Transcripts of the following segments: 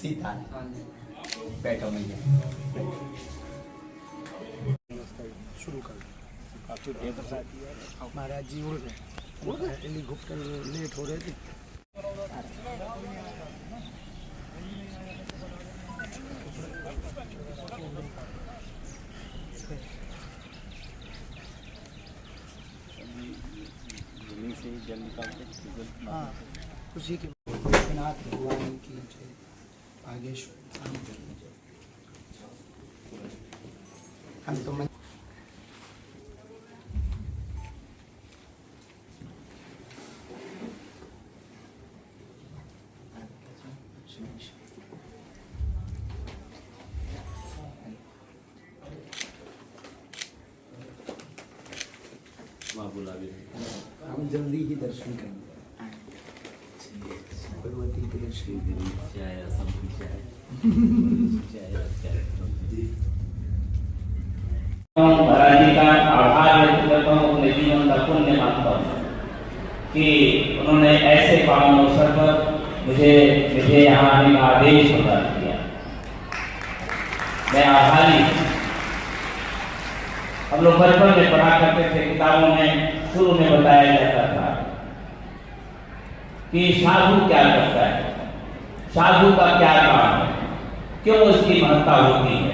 सीता बैठो मैया शुरू कर महाराज जी उड़ गए हेलीकॉप्टर लेट हो रहे थे। हाँ उसी के नाथ भगवान की जय बागेश्वर धाम की जय। हम तो हम जल्दी ही दर्शन करेंगे भगवती के दर्शन महाराज जी का आभार व्यक्त करता हूँ, अपने जीवन का पुण्य मानता हूँ कि उन्होंने ऐसे पावन अवसर पर मुझे यहाँ आने का आदेश प्रदान किया। मैं आभारी। हम लोग बचपन में पढ़ा करते थे, किताबों में शुरू में बताया जाता था कि साधु क्या करता है, साधु का क्या काम है, क्यों उसकी महत्ता होती है,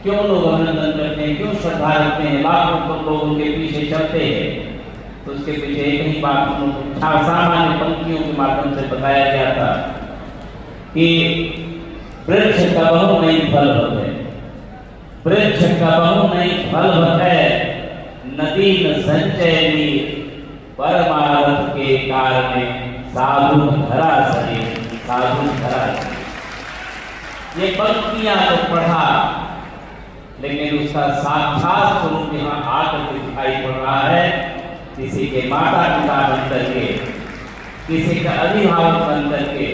क्यों लोग अभिनंदन करते हैं, क्यों श्रद्धा रखते हैं, लाखों लोग उनके पीछे चलते हैं। तो उसके पीछे एक ही बात सामान्य पंक्तियों के माध्यम से बताया गया था कि वृक्ष का बहु नहीं फल होते, वृक्ष का बहु नहीं फल होते, नदी न संचय नीर, परमारथ के कारण साधु धरा सके, साधु धरा। ये पंक्तियां तो पढ़ा, लेकिन उसका साक्षात स्वरूप यहाँ आकर दिखाई पड़ रहा है। किसी के माता पिता बन करके, किसी का अभिभावक बन करके,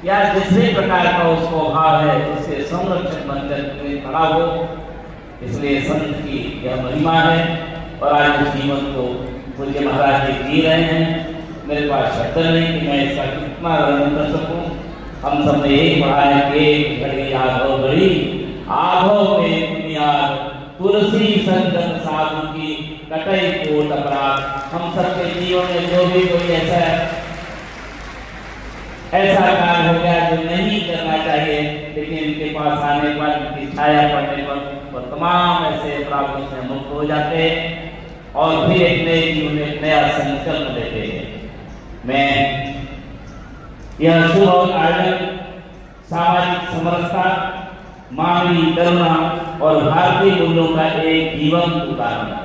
या दूसरे प्रकार का उसको भाव है उसके संरक्षक बनकर खड़ा हो। इसलिए संत की यह महिमा है और आज उस जीवन को पूज्य महाराज जी जी रहे हैं। मेरे पास शब्द नहीं कि मैं इसका कितना वर्णन कर सकूं। हम सब ने यही पढ़ा है कि घड़ी आभो घड़ी आभो में दुनिया तुलसी संगत साधु की कटई कोट अपराध। हम सबके जीवन में जो भी कोई ऐसा कार्य हो गया जो नहीं करना चाहिए, लेकिन इनके पास आने पर, इनकी छाया पड़ने पर तमाम ऐसे अपराधों से मुक्त हो जाते हैं और फिर एक नए जीवन में नया संकल्प लेते हैं। मैं यह शुभ आयोजन सामाजिक समरसता, मानवीय करुणा और भारतीय मूल्यों का एक जीवंत उदाहरण है।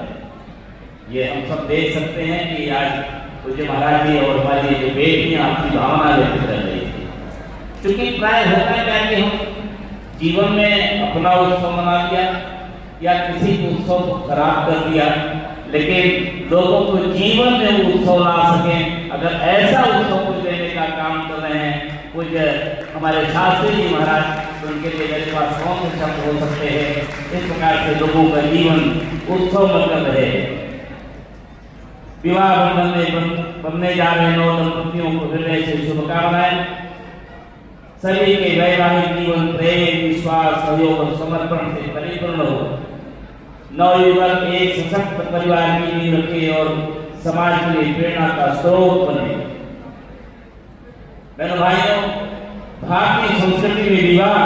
ये हम सब देख सकते हैं कि आज पूज्य महाराज जी और हमारी जो बेटियां अपनी भावना व्यक्त कर रही थी। क्योंकि प्राय होता है कि हम जीवन में अपना उत्सव मना लिया या किसी उत्सव को खराब कर दिया, लेकिन लोगों को जीवन में उत्सव ला सके, अगर ऐसा उत्सव को देने का काम कर रहे हैं कुछ हमारे शास्त्री जी महाराज, तो उनके लिए मेरे पास कौन से शब्द हो सकते हैं। इस प्रकार से लोगों का जीवन उत्सव बनकर रहे। विवाह बंधन में बनने जा रहे नौ दंपतियों को हृदय से शुभकामनाएं। सभी के वैवाहिक जीवन प्रेम, विश्वास, सहयोग और समर्पण से परिपूर्ण हो। नवयुवक एक सशक्त परिवार की नींव रखे और समाज के लिए प्रेरणा का स्रोत बने। बहनों भाइयों, भारतीय संस्कृति में विवाह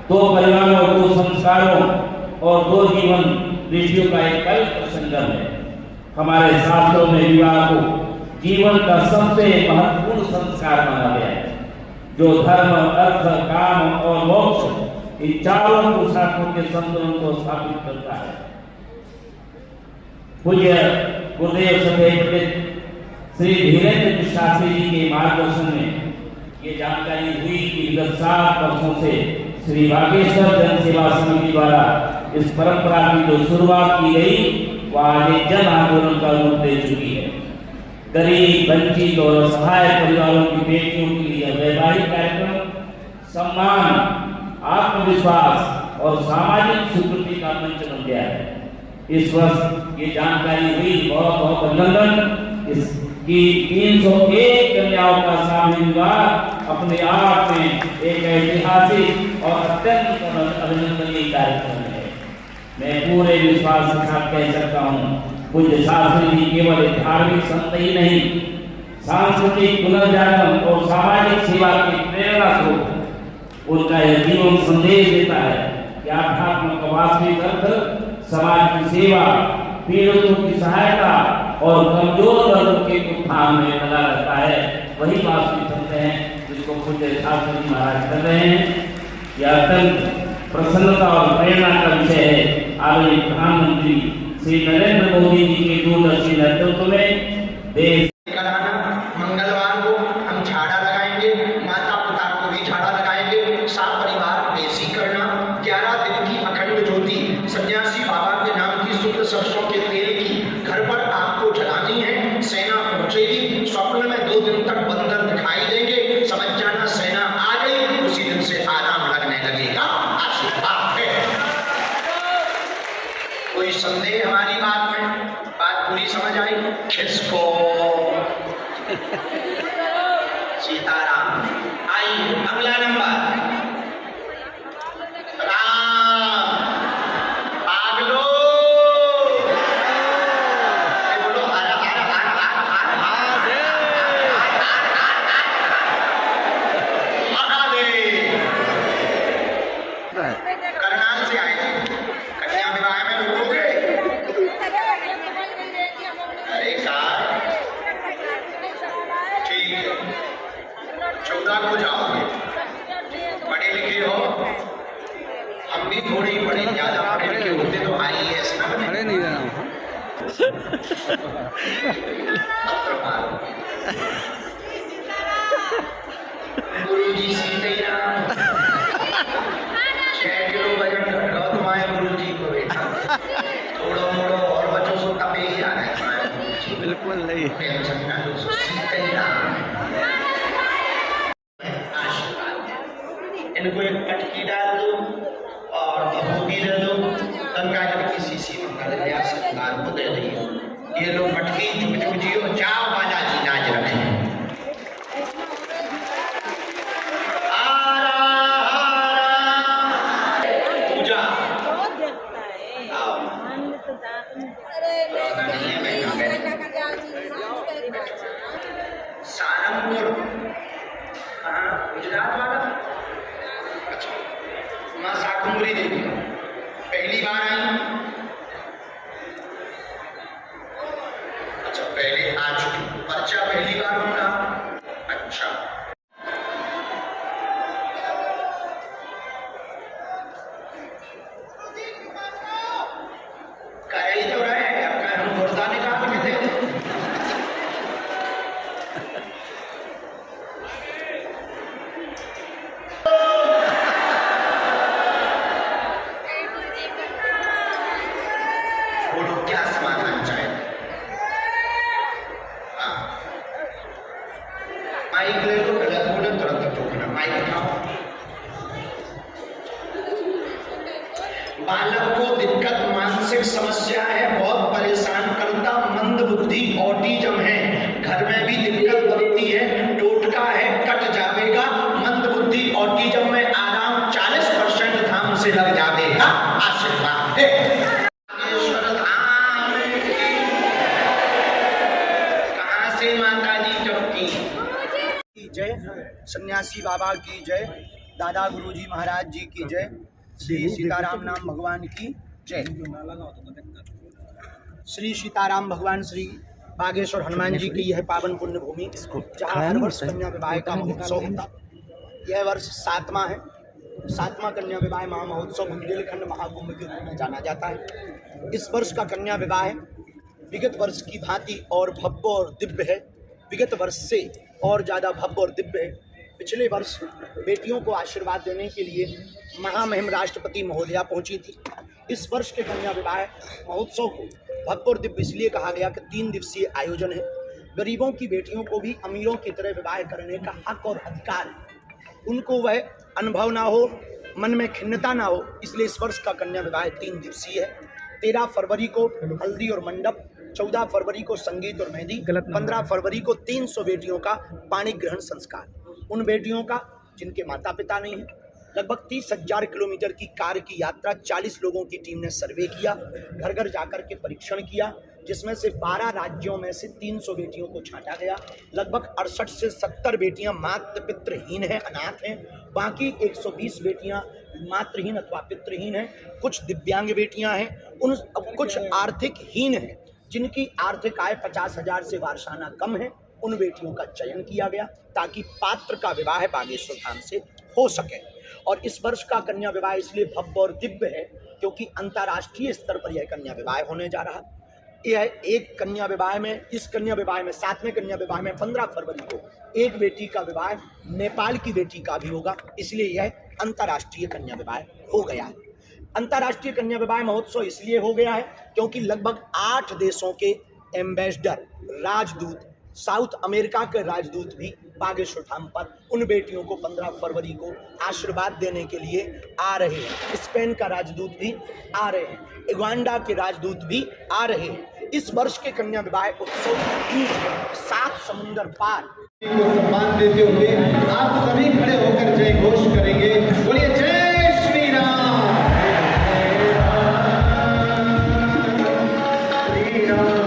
दो परिवारों, दो संस्कारों और दो जीवन ऋषियों का एक पवित्र संगम है। हमारे शास्त्रों में विवाह को जीवन का सबसे महत्वपूर्ण संस्कार माना गया है, जो धर्म, अर्थ, काम और मोक्ष इन चारों पुरुषार्थों के संतुलन को स्थापित करता है। पूज्य गुरुदेव सदैव पंडित श्री धीरेन्द्र शास्त्री जी के मार्गदर्शन में ये जानकारी हुई कि विगत 7 वर्षों से श्री बागेश्वर जन सेवा समिति द्वारा इस परंपरा की जो शुरुआत की गई वह आज जन आंदोलन का रूप ले चुकी है। गरीब, वंचित और असहाय परिवारों की बेटियों के लिए वैवाहिक कार्यक्रम सम्मान, आत्मविश्वास और सामाजिक स्वीकृति का मंच बन गया है। इस वर्ष ये जानकारी हुई, बहुत बहुत अभिनंदन। इस कि 301 कन्याओं का शादी विवाह अपने आप में एक ऐतिहासिक और अत्यंत अभिनंदनीय कार्यक्रम है। मैं पूरे विश्वास के साथ कह सकता हूँ, पूज्य शास्त्री जी केवल एक धार्मिक संत ही नहीं, सांस्कृतिक पुनर्जागरण और सामाजिक सेवा की प्रेरणा स्रोत। उनका यह जीवन संदेश देता है कि आध्यात्म का वास्तविक अर्थ समाज की सेवा, पीड़ितों की सहायता और कमजोर वर्गों के उत्थान में लगा रहता है। वही वास्तविक संत हैं जिसको पूज्य शास्त्री जी महाराज कर रहे हैं। यह अत्यंत प्रसन्नता और प्रेरणा का विषय है। आदरणीय प्रधानमंत्री श्री नरेंद्र मोदी जी के दूरदर्शी नेतृत्व में देश मंगलवार को हम झाड़ा लगाएंगे, माता पिता को भी झाड़ा लगाएंगे, सात परिवार पेशी करना, 11 दिन की अखंड ज्योति सन्यासी बाबा के नाम की शुद्ध सरसों के तेल की घर पर आपको जलानी है। सेना पहुंचेगी, स्वप्न में 2 दिन तक बंदर दिखाई देंगे, समझ जाना सेना आ गई, उसी दिन से आराम लगने लगेगा। आशीर्वाद है। कोई संदेह हमारी बात में? बात पूरी समझ आई? किसको? सीताराम। आई अगला नंबर, राम। पागलो बोलो हर हर हर हर महादेव। करनाल से आए थे, कन्या विवाह में रुकोगे? अरे कार ठीक है, 14 को जाओगे। पढ़े लिखे हो, हम भी थोड़े ही पढ़े, ज्यादा पढ़े लिखे होते तो IAS ना बने। अरे नहीं देना गुरु जी सीताराम। 6 किलो वजन घट गया तुम्हारे गुरु जी को बेटा, थोड़ा मोड़ो और बच्चों से तपे ही आ रहा है तुम्हारे गुरु जी। बिल्कुल नहीं। टेंशन ना लो, सीताराम। इनको एक पटकी डाल दो और भभूति दे दो, गंगा जल की शीशी में कर लिया, सरकार को दे दिए। ये लोग पटकी चुप चुप जियो, जाओ बालाजी नाच रखे। पूजा सारंगपुर, गुजरात वाला। अच्छा, माँ शाकुंभरी देवी पहली बार आई? अच्छा, पहले आ चुकी, पर्चा पहली बार होना। अच्छा, कह ही तो रहे हैं, अब हम गुर्दा निकाल के दे। बोलो क्या समाधान चाहिए? माइक ले लो, गलत बोले तुरंत टोकना। माइक उठाओ। बालक को दिक्कत मानसिक समस्या है, बहुत परेशान करता, मंद बुद्धि ऑटिज्म है, घर में भी दिक्कत बनती है, टोटका है, कट जाएगा। मंद बुद्धि ऑटिज्म में आराम 40% धाम से लग जाएगा। आशीर्वाद है। जय सन्यासी बाबा की जय, दादा गुरुजी महाराज जी की जय, श्री सीताराम नाम भगवान की जय। श्री सीताराम भगवान श्री बागेश्वर हनुमान जी की यह पावन पुण्य भूमि, जहाँ हर वर्ष कन्या विवाह का महोत्सव होता। यह वर्ष 7वां है। 7वां कन्या विवाह महामहोत्सव बुंदेलखंड महाकुंभ के रूप में जाना जाता है। इस वर्ष का कन्या विवाह विगत वर्ष की भांति और भव्य और दिव्य है। विगत वर्ष से और ज़्यादा भव्य और दिव्य है। पिछले वर्ष बेटियों को आशीर्वाद देने के लिए महामहिम राष्ट्रपति महोदया पहुंची थी। इस वर्ष के कन्या विवाह महोत्सव को भव्य और दिव्य इसलिए कहा गया कि 3 दिवसीय आयोजन है। गरीबों की बेटियों को भी अमीरों की तरह विवाह करने का हक और अधिकार है। उनको वह अनुभव ना हो, मन में खिन्नता ना हो, इसलिए इस वर्ष का कन्या विवाह 3 दिवसीय है। 13 फरवरी को हल्दी और मंडप, 14 फरवरी को संगीत और मेहंदी, 15 फरवरी को 300 बेटियों का पाणी ग्रहण संस्कार। उन बेटियों का जिनके माता पिता नहीं हैं। लगभग 30,000 किलोमीटर की कार की यात्रा, 40 लोगों की टीम ने सर्वे किया, घर घर जाकर के परीक्षण किया, जिसमें से 12 राज्यों में से 300 बेटियों को छांटा गया। लगभग 68 से 70 बेटियां मातृ पितृहीन हैं, अनाथ हैं। बाकी 120 बेटियां मातृहीन अथवा पितृहीन हैं। कुछ दिव्यांग बेटियां हैं, कुछ आर्थिक हीन हैं, जिनकी आर्थिक आय 50,000 से वार्षाना कम है। उन बेटियों का चयन किया गया ताकि पात्र का विवाह बागेश्वर धाम से हो सके। और इस वर्ष का कन्या विवाह इसलिए भव्य और दिव्य है क्योंकि अंतर्राष्ट्रीय स्तर पर यह कन्या विवाह होने जा रहा है। यह एक कन्या विवाह में, इस कन्या विवाह में, 7वें कन्या विवाह में 15 फरवरी को एक बेटी का विवाह नेपाल की बेटी का भी होगा, इसलिए यह अंतर्राष्ट्रीय कन्या विवाह हो गया है। अंतर्राष्ट्रीय कन्या विवाह महोत्सव इसलिए हो गया है क्योंकि लगभग 8 देशों के एम्बेसडर, राजदूत, साउथ अमेरिका के राजदूत भी बागेश्वर धाम पर उन बेटियों को 15 फरवरी को आशीर्वाद देने के लिए आ रहे हैं। स्पेन का राजदूत भी आ रहे हैं, युगांडा के राजदूत भी आ रहे हैं। इस वर्ष के कन्या विवाह उत्सव 7 समुंदर पार को सम्मान देते हुए आप सभी खड़े होकर जय घोष करेंगे। बोलिए जय श्री राम। श्री राम।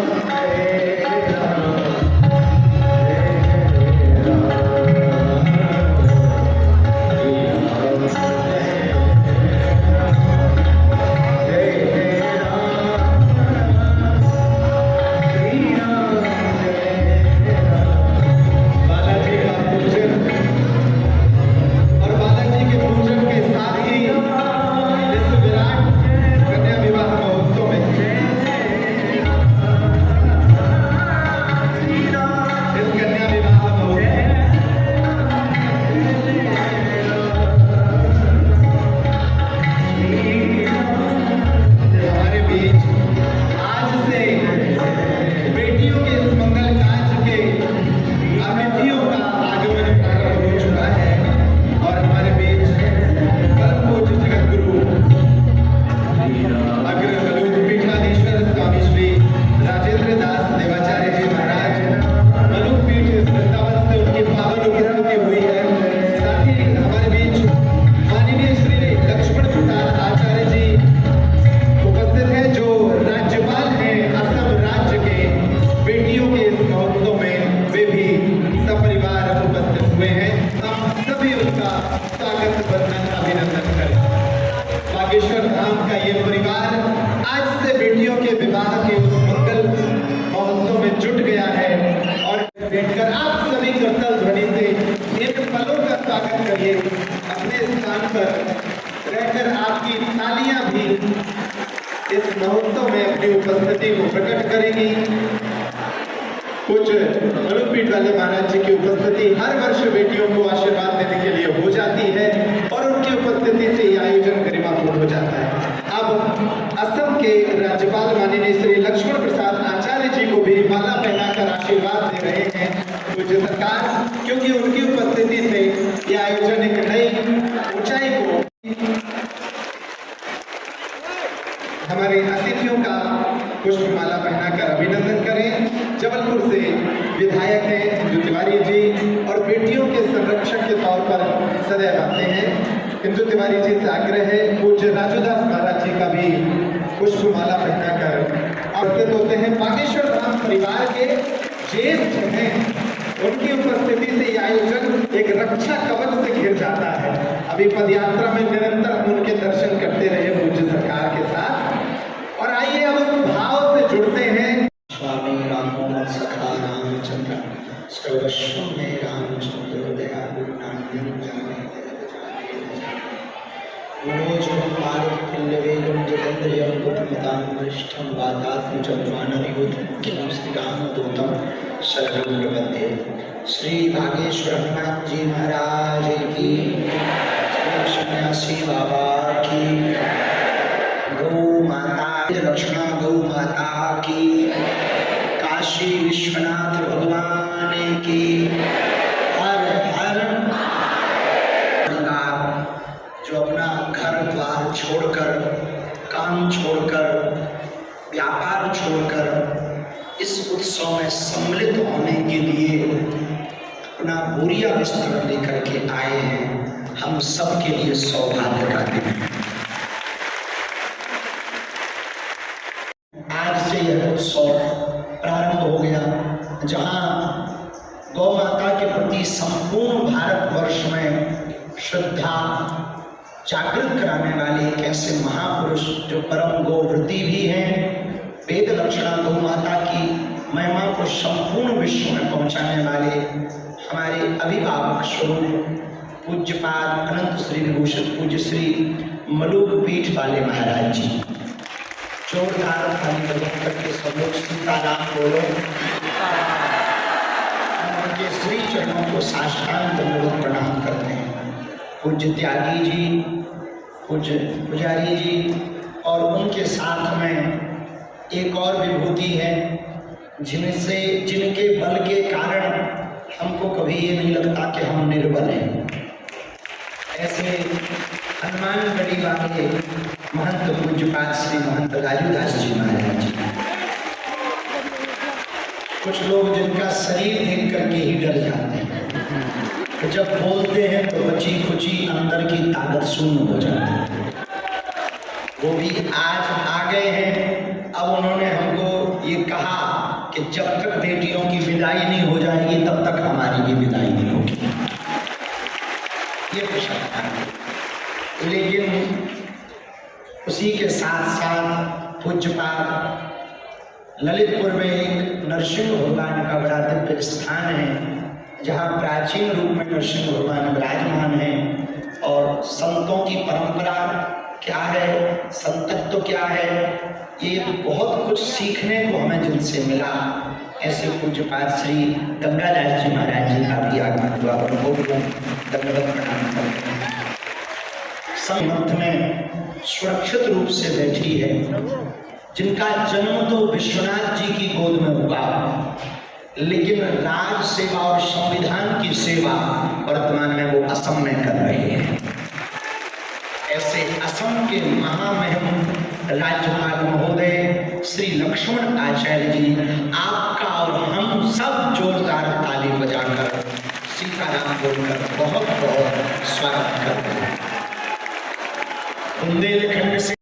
बागेश्वर धाम का ये परिवार आज से बेटियों के विवाह के उस मंगल महोत्सव में जुट गया है और बैठकर आप सभी करतल ध्वनि से इन पलों का स्वागत करिए। अपने स्थान पर रहकर आपकी तालियां भी इस महोत्सव में अपनी उपस्थिति को प्रकट करेंगी। कुछ मनुपीठ वाले महाराज जी की उपस्थिति हर वर्ष बेटियों को आशीर्वाद देने के लिए हो जाती है और उनकी उपस्थिति से यह आयोजन गरिमापूर्ण हो जाता है। अब असम के राज्यपाल माननीय श्री लक्ष्मण प्रसाद आचार्य जी को भी माला पहनाकर आशीर्वाद दे रहे हैं पूज्य सरकार, क्योंकि उनकी उपस्थिति से यह आयोजन एक नई ऊंचाई को, हमारे अतिथियों का पुष्पमाला पहनाकर अभिनंदन करें। जबलपुर से विधायक हैं इंदु तिवारी जी और बेटियों के संरक्षक के तौर पर सदैव आते हैं। इंदु तिवारी जी से आग्रह है पूज्य राजूदास महाराज जी का भी पुष्पमाला पहनाकर उपस्थित होते हैं। बागेश्वर धाम परिवार के ज्येष्ठ हैं, उनकी उपस्थिति से यह आयोजन एक रक्षा कवच से घिर जाता है। अभी पदयात्रा में निरंतर हम उनके दर्शन करते रहे पूज्य सरकार के साथ। और आइए अब उस भाव से जुड़ते हैं। स्वामी राम सखा रामचंद्र सर्वस्व में रामचंद्र दयालु मनोजम भारत कुल्लवेगम जगन्द्रयं पुत्रमतां वरिष्ठं वातात्मजं वानरयुधं श्री रामदूतं शरणं प्रपद्ये। श्री बागेश्वर हनुमान जी महाराज की, श्री सन्यासी बाबा की, गौ माता दक्षिणा गौ माता की, काशी विश्वनाथ भगवान की, हर हर। जो अपना घर द्वार छोड़कर, काम छोड़कर, व्यापार छोड़कर इस उत्सव में सम्मिलित होने के लिए अपना बोरिया बिस्तर लेकर के आए हैं, हम सबके लिए सौभाग्य का दिन है। आज से यह उत्सव प्रारंभ हो गया, जहां गौ माता के प्रति संपूर्ण भारतवर्ष में श्रद्धा जागृत कराने वाले एक ऐसे महापुरुष जो परम गोव्रती भी हैं, वेद लक्षणा गौ माता की महिमा को संपूर्ण विश्व में पहुंचाने वाले हमारे अभिभावक स्वरूप पूज्यपाद अनंत श्री विभूषण पूज्य श्री मलुक पीठ वाले महाराज जी। जोरदार ताली करके सब लोग सीताराम बोलो। उनके श्री चरणों को साष्टांग दंडवत प्रणाम करते हैं। पूज्य त्यागी जी, पूज्य पुजारी जी और उनके साथ में एक और विभूति है जिनके बल के कारण हमको कभी ये नहीं लगता कि हम निर्बल हैं। ऐसे हनुमानगढ़ी वाले महंत पूज्यपाद श्री महंत राजूदास जी महाराज जी। कुछ लोग जिनका शरीर देख करके ही डर जाते हैं, तो जब बोलते हैं तो बची खुची अंदर की ताकत शून्य हो जाती है। वो भी आज आ गए हैं। अब उन्होंने हमको ये कहा कि जब तक बेटियों की विदाई नहीं हो जाएगी तब तक हमारी भी विदाई नहीं होगी। ये कुछ है, लेकिन उसी के साथ साथ पूज्यपाद ललितपुर में एक नरसिंह भगवान का बड़ा दिव्य स्थान है, जहाँ प्राचीन रूप में नरसिंह भगवान विराजमान हैं। और संतों की परंपरा क्या है, संतत्व क्या है, ये बहुत कुछ सीखने को हमें जिनसे मिला। ऐसे पूज्यपाद श्री गंगादास जी महाराज जी का भी आगमन हुआ, उनको दंडवत प्रणाम करते हैं। संत में सुरक्षित रूप से बैठी है, जिनका जन्म तो विश्वनाथ जी की गोद में हुआ, लेकिन राज सेवा और संविधान की सेवा वर्तमान में वो असम में कर रहे हैं। ऐसे असम के महामहिम राज्यपाल महोदय श्री लक्ष्मण आचार्य जी, आपका और हम सब जोरदार ताली बजाकर सीताराम बोलकर बहुत बहुत स्वागत करते हैं। बुंदेलखंड से